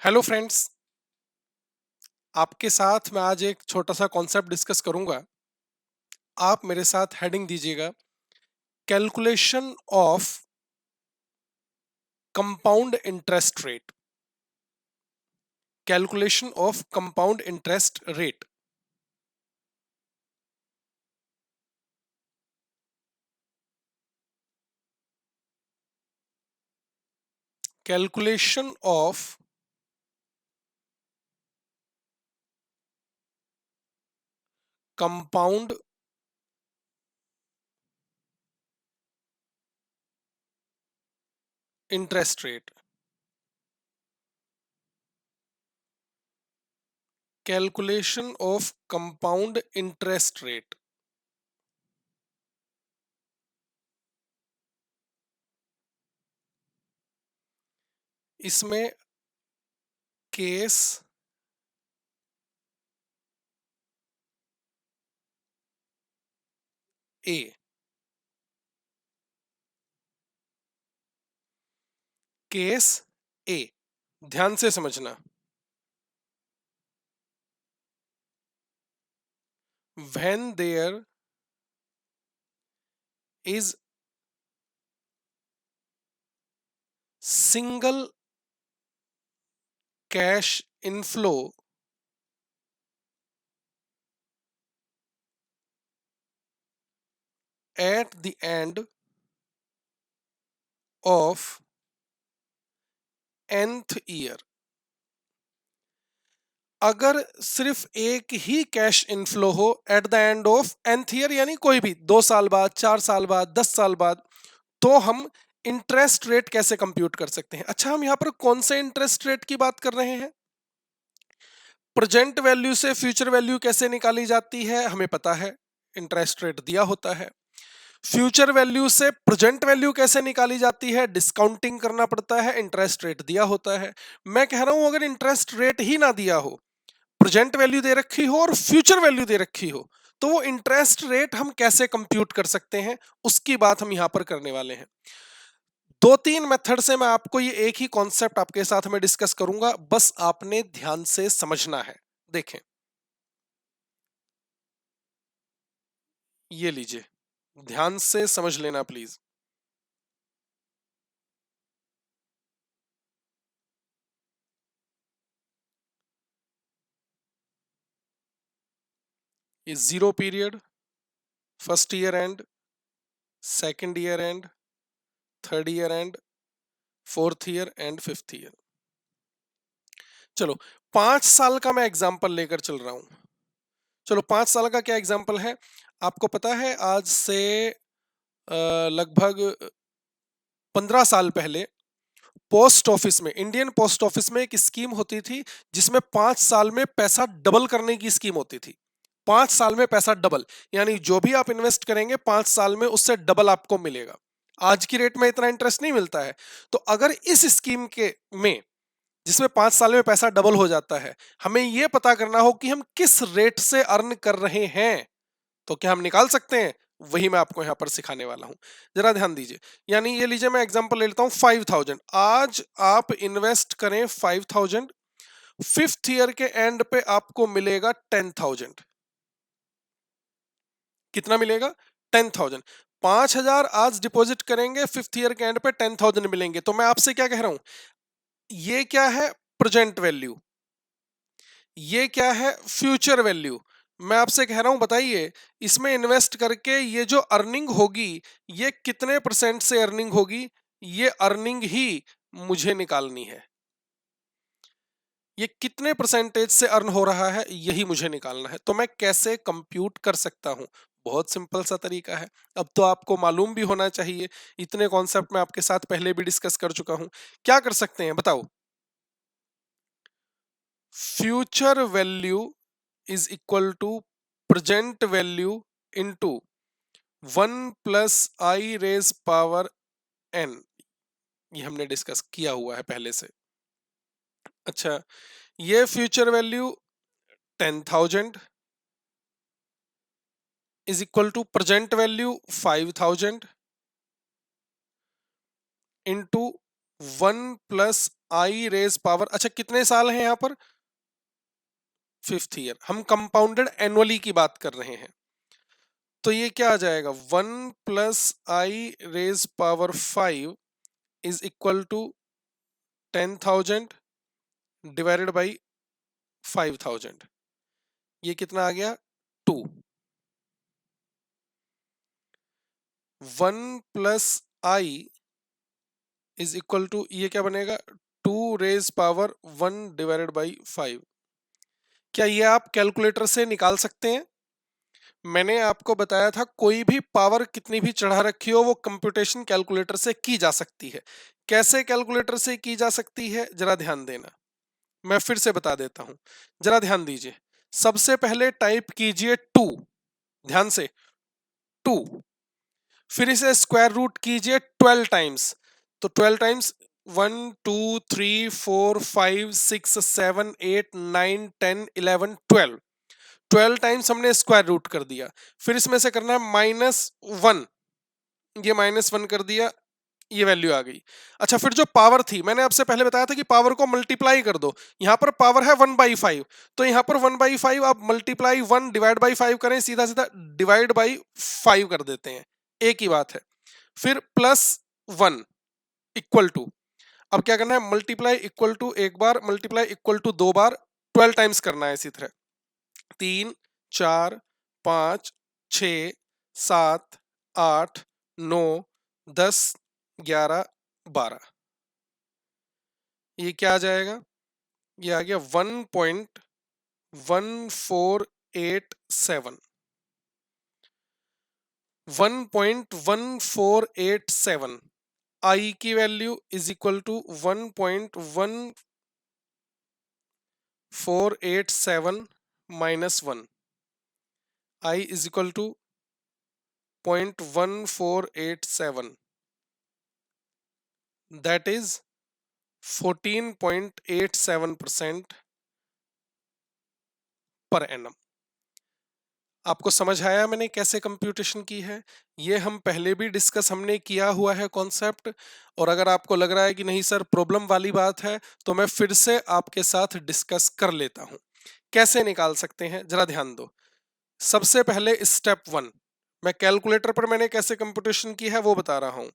Hello friends. आपके साथ मैं आज एक छोटा सा कॉन्सेप्ट डिस्कस करूंगा। आप मेरे साथ हेडिंग दीजिएगा, calculation of compound interest rate. Calculation of compound interest rate. Calculation of compound interest rate. Calculation of compound interest rate. इसमें केस ए। केस ए, ध्यान से समझना। When there is single cash inflow at the end of nth year। अगर सिर्फ एक ही cash inflow हो at the end of nth year, यानी कोई भी 2 साल बाद, 4 साल बाद, 10 साल बाद, तो हम इंटरेस्ट रेट कैसे कंप्यूट कर सकते हैं। अच्छा, हम यहां पर कौन से इंटरेस्ट रेट की बात कर रहे हैं? प्रेजेंट वैल्यू से फ्यूचर वैल्यू कैसे निकाली जाती है हमें पता है, इंटरेस्ट रेट दिया होता है। फ्यूचर वैल्यू से प्रेजेंट वैल्यू कैसे निकाली जाती है, डिस्काउंटिंग करना पड़ता है, इंटरेस्ट रेट दिया होता है। मैं कह रहा हूं अगर इंटरेस्ट रेट ही ना दिया हो, प्रेजेंट वैल्यू दे रखी हो और फ्यूचर वैल्यू दे रखी हो, तो वो इंटरेस्ट रेट हम कैसे कंप्यूट कर सकते हैं, उसकी बात हम यहां पर करने वाले हैं। 2-3 मेथड से मैं आपको ये एक ही कॉन्सेप्ट आपके साथ में डिस्कस करूंगा, बस आपने ध्यान से समझना है। देखें, ये लीजिए, ध्यान से समझ लेना प्लीज। ये zero period, first year and, second year and, third year and, fourth year and fifth year. चलो, 5 साल का मैं एग्जांपल लेकर चल रहा हूं। चलो, 5 साल का क्या एग्जांपल है? आपको पता है आज से लगभग 15 साल पहले पोस्ट ऑफिस में, इंडियन पोस्ट ऑफिस में एक स्कीम होती थी जिसमें 5 साल में पैसा डबल करने की स्कीम होती थी। 5 साल में पैसा डबल, यानी जो भी आप इन्वेस्ट करेंगे 5 साल में उससे डबल आपको मिलेगा। आज की रेट में इतना इंटरेस्ट नहीं मिलता है। तो अगर इस स्कीम के में, जिसमें 5 साल में पैसा डबल हो जाता है, हमें यह पता करना हो कि हम किस रेट से अर्न कर रहे हैं, तो क्या हम निकाल सकते हैं? वही मैं आपको यहां पर सिखाने वाला हूं। जरा ध्यान दीजिए। यानी ये लीजिए, मैं एग्जांपल ले लेता हूं 5000। आज आप इन्वेस्ट करें 5000, फिफ्थ ईयर के एंड पे आपको मिलेगा 10,000। कितना मिलेगा? 10,000। 5,000 आज डिपॉजिट करेंगे, फिफ्थ ईयर के एंड पे 10,000 मिलेंगे। तो मैं आपसे क्या कह रहा हूं, ये क्या है? Present value. ये क्या है? Future value. मैं आपसे कह रहा हूं, बताइए, इसमें इन्वेस्ट करके ये जो अर्निंग होगी, ये कितने परसेंट से अर्निंग होगी? ये अर्निंग ही मुझे निकालनी है। ये कितने परसेंटेज से अर्न हो रहा है, यही मुझे निकालना है। तो मैं कैसे कंप्यूट कर सकता हूं? बहुत सिंपल सा तरीका है। अब तो आपको मालूम भी होना चाहिए, इतने कॉन्सेप्ट मैं आपके साथ पहले भी डिस्कस कर चुका हूं। क्या कर सकते हैं बताओ? Future value is equal to present value into 1 + i⁻n। ये हमने डिस्कस किया हुआ है पहले से। अच्छा, ये future value 10,000 is equal to present value 5,000 into 1 + i raise power, अच्छा कितने साल हैं यहाँ पर, 5th ईयर, हम कंपाउंडेड एनुअली की बात कर रहे हैं। तो ये क्या आ जाएगा, 1 plus i raise power 5 is equal to 10,000 divided by 5,000, ये कितना आ गया 2। 1 plus i is equal to, ये क्या बनेगा 2 रेज पावर 1 डिवाइडेड बाई 5। क्या ये आप कैलकुलेटर से निकाल सकते हैं? मैंने आपको बताया था कोई भी पावर कितनी भी चढ़ा रखी हो वो कंप्यूटेशन कैलकुलेटर से की जा सकती है। कैसे कैलकुलेटर से की जा सकती है जरा ध्यान देना, मैं फिर से बता देता हूं, जरा ध्यान दीजिए। सबसे पहले टाइप कीजिए 2, ध्यान से 2, फिर इसे स्क्वायर रूट कीजिए 12 टाइम्स। तो 12 टाइम्स 1 2 3 4 5 6 7 8 9 10 11 12, 12 टाइम्स हमने स्क्वायर रूट कर दिया। फिर इसमें से करना है -1, ये -1 कर दिया, ये वैल्यू आ गई। अच्छा, फिर जो पावर थी, मैंने आपसे पहले बताया था कि पावर को मल्टीप्लाई कर दो। यहां पर पावर है 1/5, तो यहां पर 1/5 आप मल्टीप्लाई 1 डिवाइड बाई 5 करें, सीधा सीधा डिवाइड बाई 5 कर देते हैं, एक ही बात है। फिर +1 इक्वल टू, अब क्या करना है, मल्टीप्लाई इक्वल टू एक बार, मल्टीप्लाई इक्वल टू 2 बार, 12 टाइम्स करना है इसी तरह, 3 4 5 6 7 8 9 10 11 12, ये क्या आ जाएगा, ये आ गया 1.1487, 1.1487। आई की value is equal to 1.1487 -1, i is equal to 0.1487, that is 14.87% per annum. आपको समझ आया मैंने कैसे कंप्यूटेशन की है? ये हम पहले भी डिस्कस हमने किया हुआ है कॉन्सेप्ट, और अगर आपको लग रहा है कि नहीं सर प्रॉब्लम वाली बात है, तो मैं फिर से आपके साथ डिस्कस कर लेता हूं। कैसे निकाल सकते हैं जरा ध्यान दो। सबसे पहले स्टेप 1, मैं कैलकुलेटर पर मैंने कैसे कंप्यूटेशन की है वो बता रहा हूं।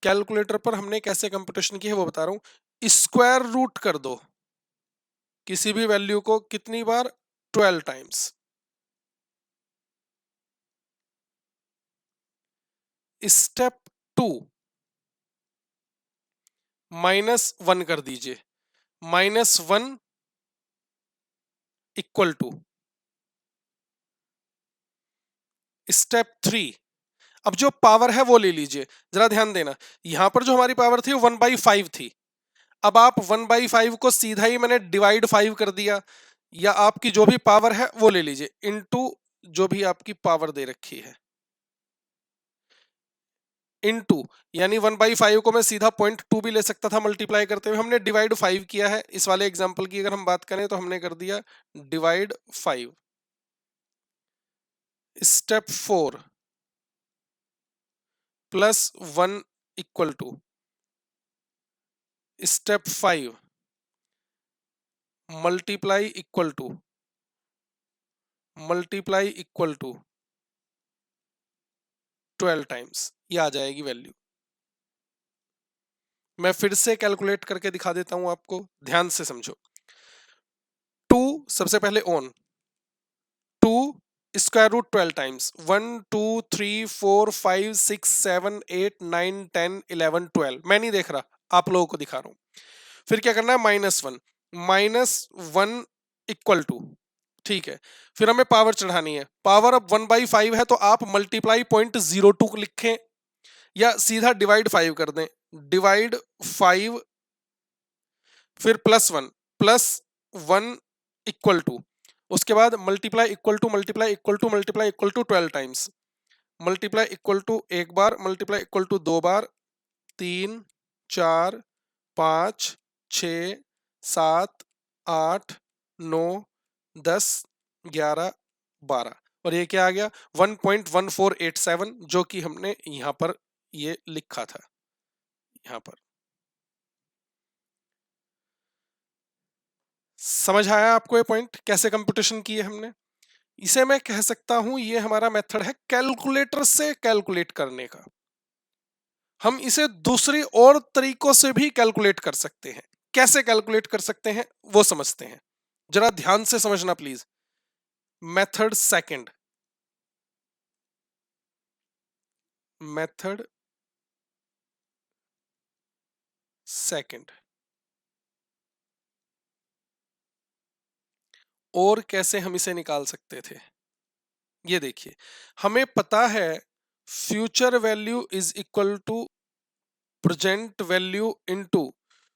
कैलकुलेटर पर हमने कैसे कंप्यूटेशन की है वो बता रहा हूं। स्क्वायर रूट कर दो किसी भी वैल्यू को, कितनी बार, 12 टाइम्स। स्टेप 2, -1 कर दीजिए, -1 इक्वल टू स्टेप 3। अब जो पावर है वो ले लीजिए, जरा ध्यान देना, यहां पर जो हमारी पावर थी वो 1/5 थी। अब आप 1/5 को सीधा ही मैंने डिवाइड 5 कर दिया, या आपकी जो भी पावर है वो ले लीजिए, इनटू जो भी आपकी पावर दे रखी है, इनटू, यानी 1/5 को मैं सीधा 0.2 भी ले सकता था मल्टीप्लाई करते हुए, हमने डिवाइड 5 किया है। इस वाले एग्जांपल की अगर हम बात करें तो हमने कर दिया divide 5। Step 4, +1 equal to step 5 multiply equal to 12 times, ये आ जाएगी वैल्यू। मैं फिर से कैलकुलेट करके दिखा देता हूं आपको, ध्यान से समझो। 2 सबसे पहले ऑन, 2 स्क्वायर रूट 12 टाइम्स, 1 2 3 4 5 6 7 8 9 10 11 12, मैं नहीं देख रहा, आप लोगों को दिखा रहा हूं। फिर क्या करना है, -1, -1 इक्वल टू, ठीक है। फिर हमें पावर चढ़ानी है, पावर अब 1/5 है तो आप मल्टीप्लाई 0.02 लिखें, या सीधा डिवाइड 5 कर दें, डिवाइड 5, फिर +1 इक्वल टू, उसके बाद multiply equal to multiply equal to multiply equal to 12 times, multiply equal to एक बार, मल्टीप्लाई इक्वल टू 2 बार, 3 4 5 6 7 8 9 10 11 12, और ये क्या आ गया 1.1487, जो कि हमने यहां पर ये लिखा था, यहां पर। समझ आया आपको ये पॉइंट कैसे कंप्यूटेशन की है हमने? इसे मैं कह सकता हूं ये हमारा मेथड है कैलकुलेटर से कैलकुलेट करने का। हम इसे दूसरी और तरीकों से भी कैलकुलेट कर सकते हैं। कैसे कैलकुलेट कर सकते हैं वो समझते हैं, जरा ध्यान से समझना please. Method second, method second. और कैसे हम इसे निकाल सकते थे, ये देखिए। हमें पता है future value is equal to present value into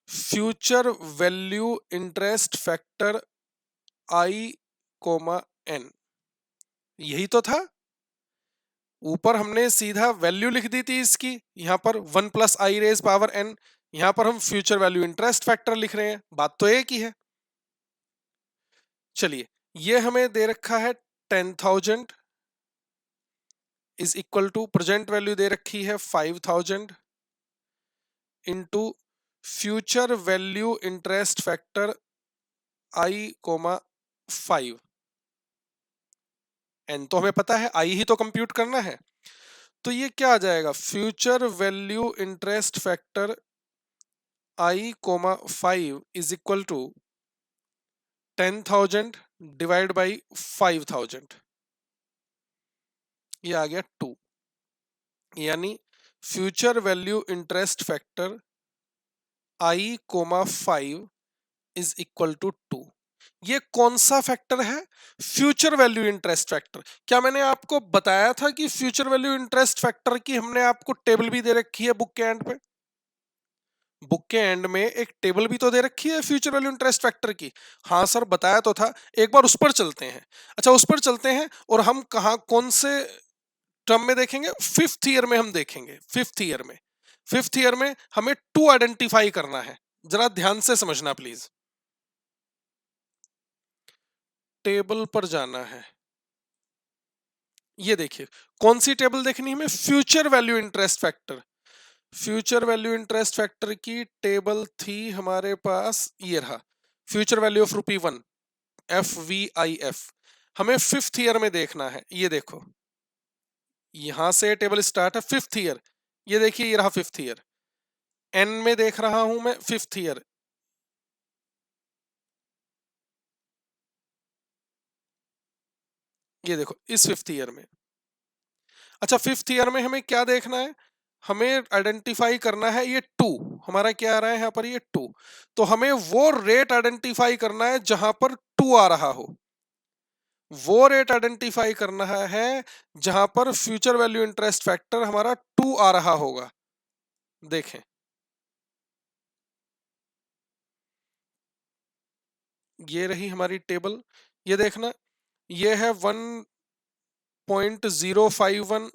future value interest factor i comma n. यही तो था। ऊपर हमने सीधा वैल्यू लिख दी थी इसकी, यहां पर 1 + i⁻n। यहां पर हम फ्यूचर वैल्यू इंटरेस्ट फैक्टर लिख रहे हैं, बात तो एक ही है। चलिए, ये हमें दे रखा है 10,000 is equal to present value दे रखी है 5,000 into future value interest factor i comma 5। N तो हमें पता है, आई ही तो कंप्यूट करना है। तो ये क्या आ जाएगा, future value interest factor i comma 5 is equal to 10,000 divide by 5,000। ये आ गया 2, यानी future value interest factor i comma 5 is equal to 2। ये कौन सा फैक्टर है, फ्यूचर वैल्यू इंटरेस्ट फैक्टर। क्या मैंने आपको बताया था कि फ्यूचर वैल्यू इंटरेस्ट फैक्टर की हमने आपको टेबल भी दे रखी है बुक के एंड पे? बुक के एंड में एक टेबल भी तो दे रखी है फ्यूचर वैल्यू इंटरेस्ट फैक्टर की। हाँ सर, बताया तो था। एक बार उस पर चलते हैं। अच्छा, उस पर चलते हैं और हम कहाँ कौन से टर्म में देखेंगे, फिफ्थ ईयर में हम देखेंगे। फिफ्थ ईयर में हमें 2 आइडेंटिफाई करना है। जरा ध्यान से समझना प्लीज। टेबल पर जाना है। ये देखिए, कौन सी टेबल देखनी है हमें, future value interest factor. Future value interest factor की टेबल थी हमारे पास, ये रहा, फ्यूचर वैल्यू ऑफ ₹1, FVIF। हमें फिफ्थ ईयर में देखना है। ये देखो, यहां से टेबल स्टार्ट है फिफ्थ ईयर। ये देखिए, ये रहा फिफ्थ ईयर। एन में देख रहा हूं मैं फिफ्थ ईयर। ये देखो, इस फिफ्थ ईयर में। अच्छा, फिफ्थ ईयर में हमें क्या देखना है, हमें आइडेंटिफाई करना है ये 2। हमारा क्या आ रहा है यहाँ पर, ये 2। तो हमें वो रेट आइडेंटिफाई करना है जहां पर 2 आ रहा हो। वो रेट आइडेंटिफाई करना है जहां पर फ्यूचर वैल्यू इंटरेस्ट फैक्टर हमारा 2 आ रहा होगा। देखें, ये रही हमारी टेबल। ये देखना, ये है 1.051,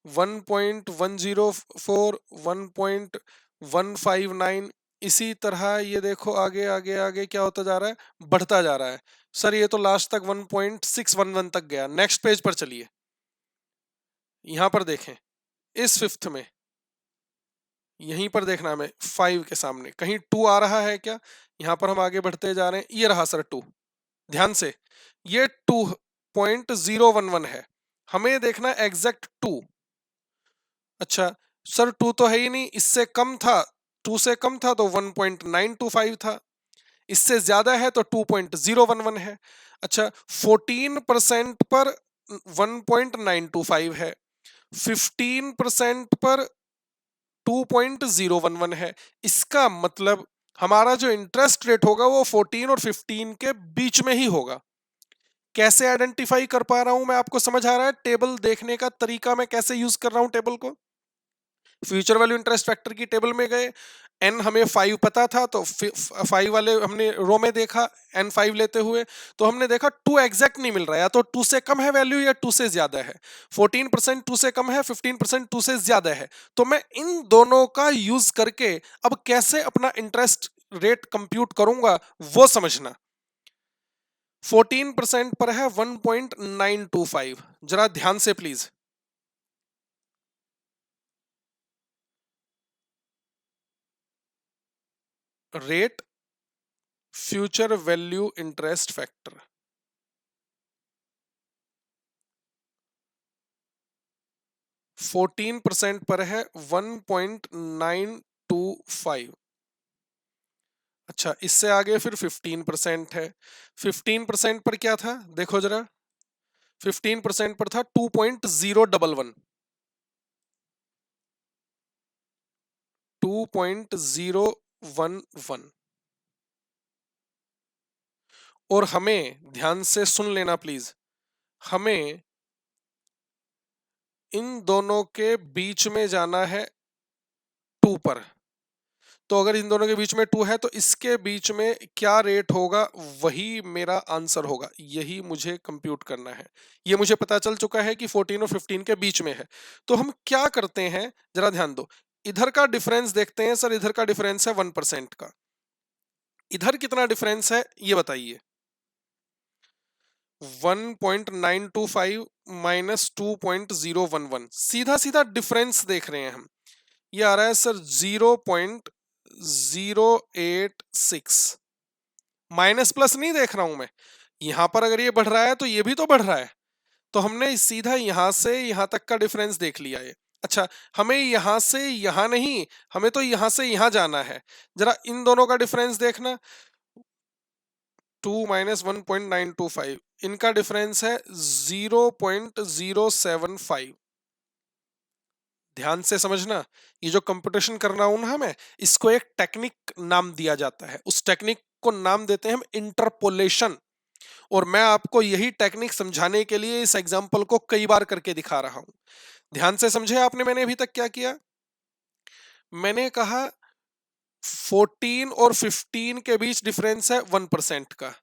1.104, 1.159। इसी तरह ये देखो, आगे आगे आगे क्या होता जा रहा है, बढ़ता जा रहा है। सर ये तो लास्ट तक 1.611 तक गया। नेक्स्ट पेज पर चलिए, यहां पर देखें, इस फिफ्थ में यहीं पर देखना हमें, 5 के सामने कहीं 2 आ रहा है क्या। यहां पर हम आगे बढ़ते जा रहे हैं, ये रहा सर 2। ध्यान से, ये 2.011 है। हमें देखना एग्जैक्ट 2। अच्छा सर, 2 तो है ही नहीं, इससे कम था। 2 से कम था तो 1.925 था, इससे ज्यादा है तो 2.011 है। अच्छा, 14% पर 1.925 है, 15% पर 2.011 है। इसका मतलब हमारा जो इंटरेस्ट रेट होगा वो 14 और 15 के बीच में ही होगा। कैसे आइडेंटिफाई कर पा रहा हूं मैं, आपको समझ आ रहा है टेबल देखने का तरीका मैं कैसे यूज कर रहा हूं टेबल को। फ्यूचर वैल्यू इंटरेस्ट फैक्टर की टेबल में गए, एन हमें 5 पता था तो 5 वाले हमने रो में देखा, एन 5 लेते हुए। तो हमने देखा 2 एग्जैक्ट नहीं मिल रहा है, या तो 2 से कम है वैल्यू या 2 से ज्यादा है। 14% 2 से कम है, 15% 2 से ज्यादा है। तो मैं इन दोनों का यूज करके अब कैसे अपना इंटरेस्ट रेट कंप्यूट करूंगा वो समझना। 14% पर है 1.925। जरा ध्यान से please. Rate future value interest factor. Fourteen percent पर है 1.925। अच्छा, इससे आगे फिर 15% है। 15% पर क्या था देखो जरा, 15% पर था 2.011, 2.011। और हमें ध्यान से सुन लेना प्लीज, हमें इन दोनों के बीच में जाना है 2 पर। तो अगर इन दोनों के बीच में 2 है तो इसके बीच में क्या रेट होगा, वही मेरा आंसर होगा। यही मुझे कंप्यूट करना है। ये मुझे पता चल चुका है कि 14 और 15 के बीच में है। तो हम क्या करते हैं, जरा ध्यान दो। इधर का डिफरेंस देखते हैं सर, इधर का डिफरेंस है 1% का। इधर कितना डिफरेंस है ये बताइए। 1.925 माइनस 2.011, सीधा सीधा डिफरेंस देख रहे हैं हम। ये आ रहा है सर 0.086। माइनस प्लस नहीं देख रहा हूं मैं, यहां पर अगर ये बढ़ रहा है तो ये भी तो बढ़ रहा है। तो हमने सीधा यहां से यहां तक का डिफरेंस देख लिया है। अच्छा, हमें यहां से यहां नहीं, हमें तो यहां से यहां जाना है। जरा इन दोनों का डिफरेंस देखना, 2 माइनस 1.925, इनका डिफरेंस है 0.075। ध्यान से समझना, ये जो कंप्यूटेशन कर रहा हूं ना मैं, इसको एक टेक्निक नाम दिया जाता है। उस टेक्निक को नाम देते हैं हम इंटरपोलेशन। और मैं आपको यही टेक्निक समझाने के लिए इस एग्जांपल को कई बार करके दिखा रहा हूं। ध्यान से समझे आपने मैंने अभी तक क्या किया। मैंने कहा 14 और 15 के बीच डिफरेंस है 1% का,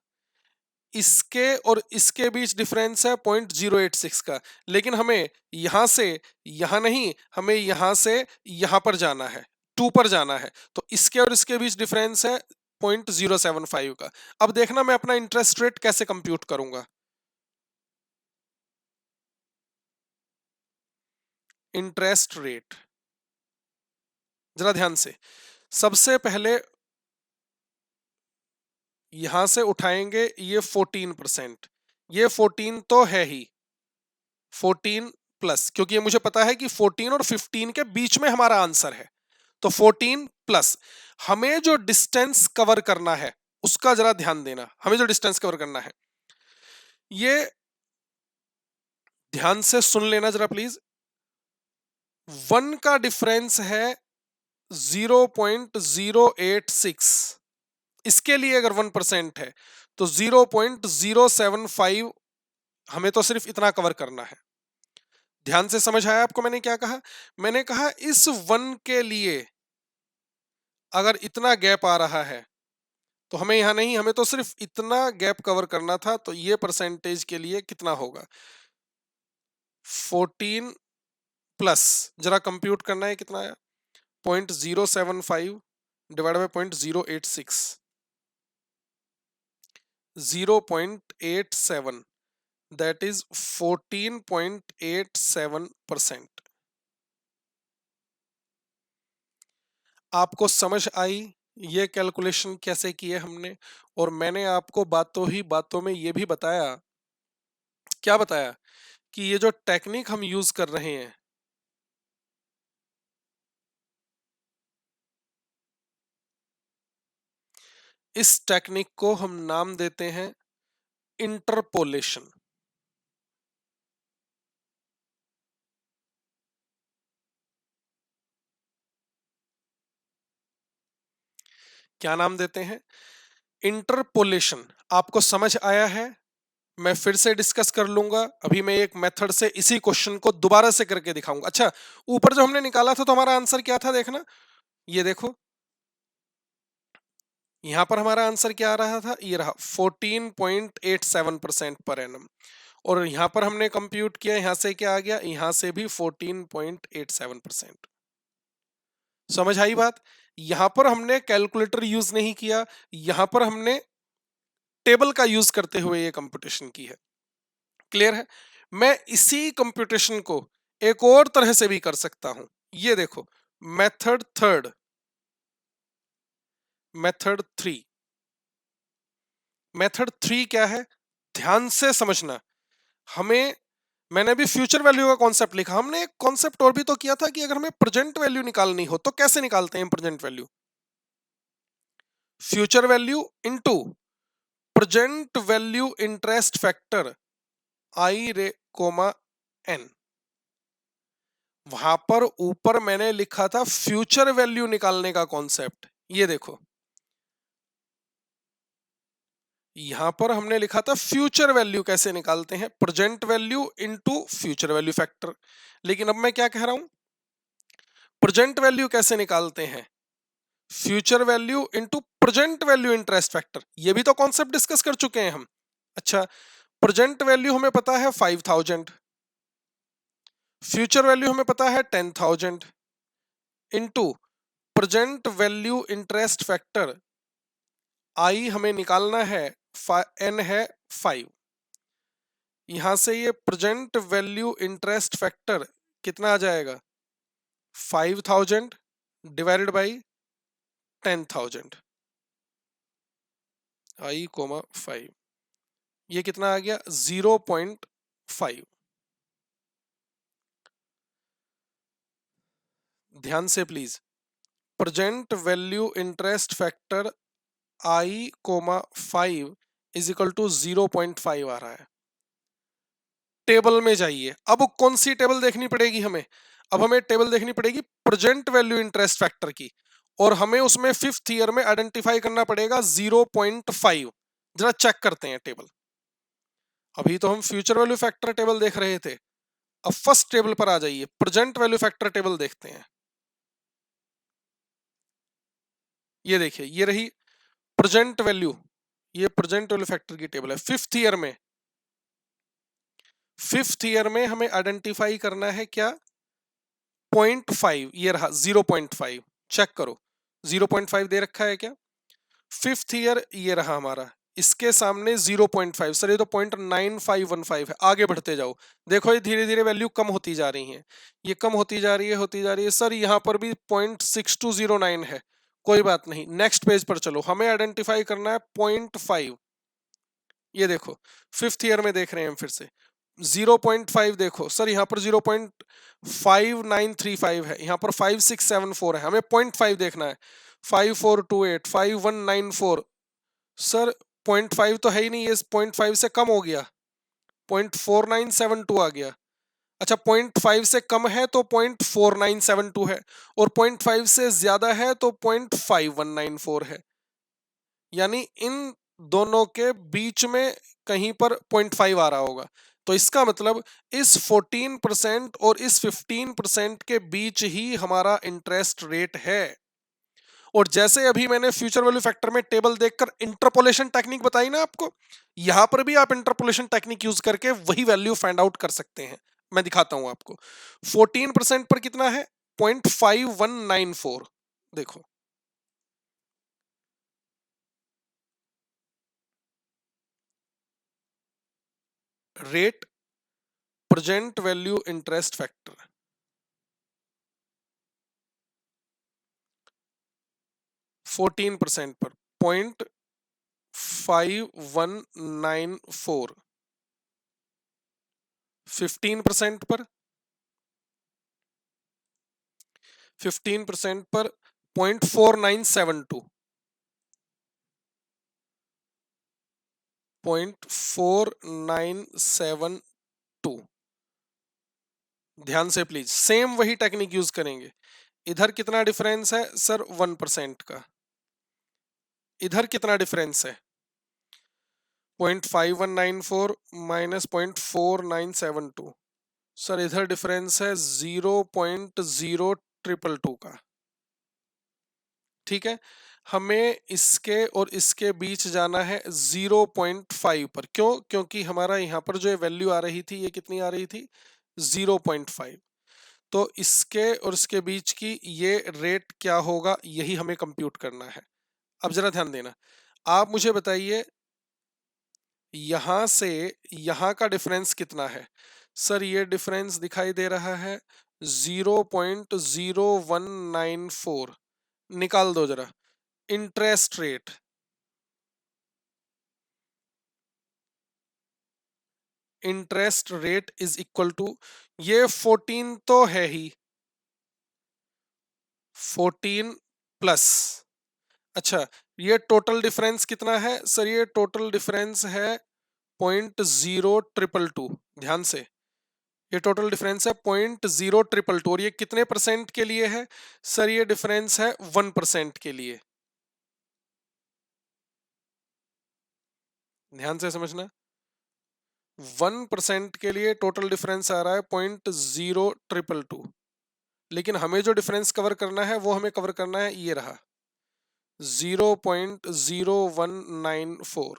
इसके और इसके बीच डिफरेंस है 0.086 का। लेकिन हमें यहां से यहां नहीं, हमें यहां से यहां पर जाना है, 2 पर जाना है। तो इसके और इसके बीच डिफरेंस है 0.075 का। अब देखना मैं अपना इंटरेस्ट रेट कैसे कंप्यूट करूंगा। इंटरेस्ट रेट, जरा ध्यान से, सबसे पहले यहां से उठाएंगे ये 14%। ये 14 तो है ही, 14 प्लस, क्योंकि ये मुझे पता है कि 14 और 15 के बीच में हमारा आंसर है। तो 14 प्लस, हमें जो डिस्टेंस कवर करना है उसका जरा ध्यान देना। हमें जो डिस्टेंस कवर करना है, ये ध्यान से सुन लेना जरा प्लीज। 1 का डिफरेंस है 0.086। इसके लिए अगर 1% है तो 0.075, हमें तो सिर्फ इतना कवर करना है। ध्यान से समझ आया आपको मैंने क्या कहा। मैंने कहा इस 1 के लिए अगर इतना गैप आ रहा है तो हमें यहां नहीं, हमें तो सिर्फ इतना गैप कवर करना था। तो ये परसेंटेज के लिए कितना होगा, 14 प्लस, जरा कंप्यूट करना है कितना आया, 0.075 डिवाइड बाय 0.086, 0.87, दैट इज 14.87%। आपको समझ आई ये कैलकुलेशन कैसे किए हमने। और मैंने आपको बातों ही बातों में ये भी बताया, क्या बताया, कि ये जो टेक्निक हम यूज कर रहे हैं, इस टेक्निक को हम नाम देते हैं इंटरपोलेशन। क्या नाम देते हैं, इंटरपोलेशन। आपको समझ आया है। मैं फिर से डिस्कस कर लूंगा। अभी मैं एक मेथड से इसी क्वेश्चन को दोबारा से करके दिखाऊंगा। अच्छा, ऊपर जो हमने निकाला था तो हमारा आंसर क्या था देखना, ये देखो, यहां पर हमारा आंसर क्या आ रहा था, ये रहा 14.87% पर एनम। और यहां पर हमने कंप्यूट किया, यहां से क्या आ गया, यहां से भी 14.87%। समझ आई बात। यहां पर हमने कैलकुलेटर यूज नहीं किया, यहां पर हमने टेबल का यूज करते हुए ये कंप्यूटेशन की है। क्लियर है। मैं इसी कंप्यूटेशन को एक और तरह से भी कर सकता हूं। ये देखो, मेथड थर्ड, मेथड 3। मेथड 3 क्या है, ध्यान से समझना। मैंने अभी फ्यूचर वैल्यू का कॉन्सेप्ट लिखा, हमने एक कॉन्सेप्ट और भी तो किया था कि अगर हमें प्रेजेंट वैल्यू निकालनी हो तो कैसे निकालते हैं present value. Future value into present value interest factor आई रे कोमा एन। वहां पर ऊपर मैंने लिखा था फ्यूचर वैल्यू निकालने का कॉन्सेप्ट, ये देखो यहां पर हमने लिखा था फ्यूचर वैल्यू कैसे निकालते हैं, present value into future value factor. लेकिन अब मैं क्या कह रहा हूं, प्रेजेंट वैल्यू कैसे निकालते हैं, future value into present value interest factor. ये भी तो कॉन्सेप्ट डिस्कस कर चुके हैं हम। अच्छा, प्रेजेंट वैल्यू हमें पता है 5000, फ्यूचर वैल्यू हमें पता है 10,000 into present value interest factor आई हमें निकालना है, एन है 5। यहां से ये प्रेजेंट वैल्यू इंटरेस्ट फैक्टर कितना आ जाएगा, 5000 डिवाइडेड बाई 10,000 आई कोमा 5, ये कितना आ गया 0.5। ध्यान से please, present value interest factor i comma 5 is equal to 0.5 आ रहा है। टेबल में जाइए, अब कौन सी टेबल देखनी पड़ेगी हमें, अब हमें टेबल देखनी पड़ेगी प्रेजेंट वैल्यू इंटरेस्ट फैक्टर की, और हमें उसमें 5th ईयर में आइडेंटिफाई करना पड़ेगा 0.5। जरा चेक करते हैं टेबल। अभी तो हम फ्यूचर वैल्यू फैक्टर टेबल देख रहे थे, अब फर्स्ट टेबल पर आ जाइए, प्रेजेंट वैल्यू फैक्टर टेबल देखते हैं। ये देखिए, ये रही प्रेजेंट वैल्यू, ये प्रेजेंट वैल्यू फैक्टर की टेबल है। 5th ईयर में हमें आइडेंटिफाई करना है क्या, 0.5, ये रहा 0.5। चेक करो 0.5 दे रखा है क्या, 5th ईयर ये रहा हमारा, इसके सामने 0.5, सर ये तो 0.9515 है। आगे बढ़ते जाओ, देखो ये धीरे धीरे वैल्यू कम होती जा रही है, ये कम होती जा रही है, होती जा रही है। सर यहाँ पर भी 0.6209 है, कोई बात नहीं, नेक्स्ट पेज पर चलो, हमें आइडेंटिफाई करना है 0.5। ये देखो 5th ईयर में देख रहे हैं हम फिर से 0.5, देखो सर यहाँ पर 0.5935 है, यहाँ पर 5674 है, हमें 0.5 देखना है। 5428, 5194, सर 0.5 तो है ही नहीं, ये 0.5 से कम हो गया, 0.4972 आ गया। अच्छा, 0.5 से कम है तो 0.4972 है, और 0.5 से ज्यादा है तो 0.5194 है, यानी इन दोनों के बीच में कहीं पर 0.5 आ रहा होगा। तो इसका मतलब इस 14% और इस 15% के बीच ही हमारा इंटरेस्ट रेट है। और जैसे अभी मैंने फ्यूचर वैल्यू फैक्टर में टेबल देखकर इंटरपोलेशन टेक्निक बताई ना आपको, यहां पर भी आप इंटरपोलेशन टेक्निक यूज करके वही वैल्यू फाइंड आउट कर सकते हैं। मैं दिखाता हूं आपको, 14% पर कितना है, 0.5194। देखो rate present value interest factor, 14% पर 0.5194, 15% पर 15% पर 0.4972, 0.4972। ध्यान से प्लीज, सेम वही टेक्निक यूज करेंगे। इधर कितना डिफरेंस है सर, 1% का। इधर कितना डिफरेंस है, 0.5194 माइनस 0.4972। सर इधर डिफरेंस है 0.0222 का। ठीक है, हमें इसके और इसके बीच जाना है 0.5 पर। क्यों, क्योंकि हमारा यहाँ पर जो वैल्यू आ रही थी, ये कितनी आ रही थी, 0.5। तो इसके और इसके बीच की ये रेट क्या होगा, यही हमें कंप्यूट करना है। अब जरा ध्यान देना, आप मुझे बताइए यहां से यहां का डिफरेंस कितना है। सर ये डिफरेंस दिखाई दे रहा है 0.0194। निकाल दो जरा interest rate, interest rate is equal to, ये 14 तो है ही, 14 प्लस, अच्छा ये टोटल डिफरेंस कितना है सर? ये टोटल डिफरेंस है 0.0222, ध्यान से, ये टोटल डिफरेंस है 0.0222, और ये कितने परसेंट के लिए है सर? ये डिफरेंस है 1% के लिए, ध्यान से समझना। 1% के लिए टोटल डिफरेंस आ रहा है 0.0222, लेकिन हमें जो डिफरेंस कवर करना है वो हमें कवर करना है, ये रहा 0.0194,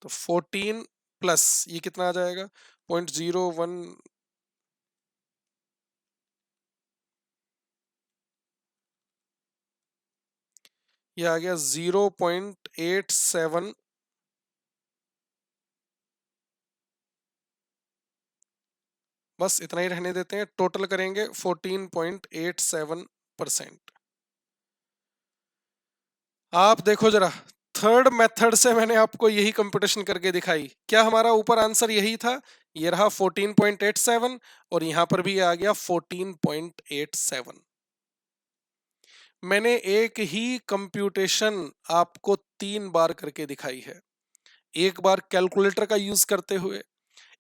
तो 14 प्लस ये कितना आ जाएगा 0.01, ये आ गया 0.87, बस इतना ही रहने देते हैं, टोटल करेंगे 14.87%। आप देखो जरा, थर्ड मेथड से मैंने आपको यही कंप्यूटेशन करके दिखाई, क्या हमारा ऊपर आंसर यही था? ये रहा 14.87 और यहां पर भी आ गया 14.87। मैंने एक ही कंप्यूटेशन आपको 3 बार करके दिखाई है, एक बार कैलकुलेटर का यूज करते हुए,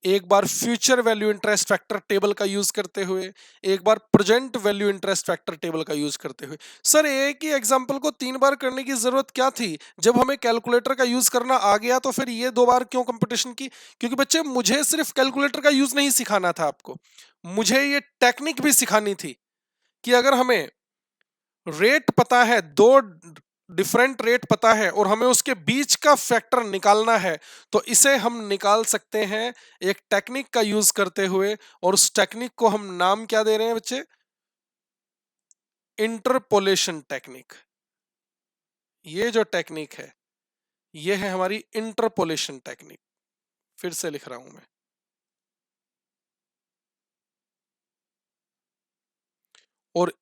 एक बार future value interest factor table का यूज करते हुए, एक बार present value interest factor table का यूज करते हुए। सर एक ही एग्जांपल को 3 बार करने की जरूरत क्या थी? जब हमें कैलकुलेटर का यूज करना आ गया तो फिर ये 2 बार क्यों कंपटीशन की? क्योंकि बच्चे मुझे सिर्फ कैलकुलेटर का यूज नहीं सिखाना था आपको, मुझे ये टेक्निक भी सिखानी थी कि अगर हमें रेट पता है, दो डिफरेंट रेट पता है और हमें उसके बीच का फैक्टर निकालना है, तो इसे हम निकाल सकते हैं एक टेक्निक का यूज करते हुए, और उस टेक्निक को हम नाम क्या दे रहे हैं बच्चे? Interpolation technique. ये जो टेक्निक है ये है हमारी इंटरपोलेशन टेक्निक। फिर से लिख रहा हूं मैं, और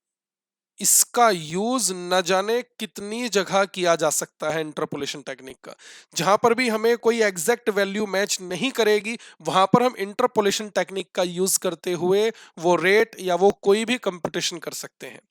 इसका यूज न जाने कितनी जगह किया जा सकता है इंटरपोलेशन टेक्निक का। जहां पर भी हमें कोई एग्जैक्ट वैल्यू मैच नहीं करेगी, वहां पर हम इंटरपोलेशन टेक्निक का यूज करते हुए वो रेट या वो कोई भी कंप्यूटेशन कर सकते हैं।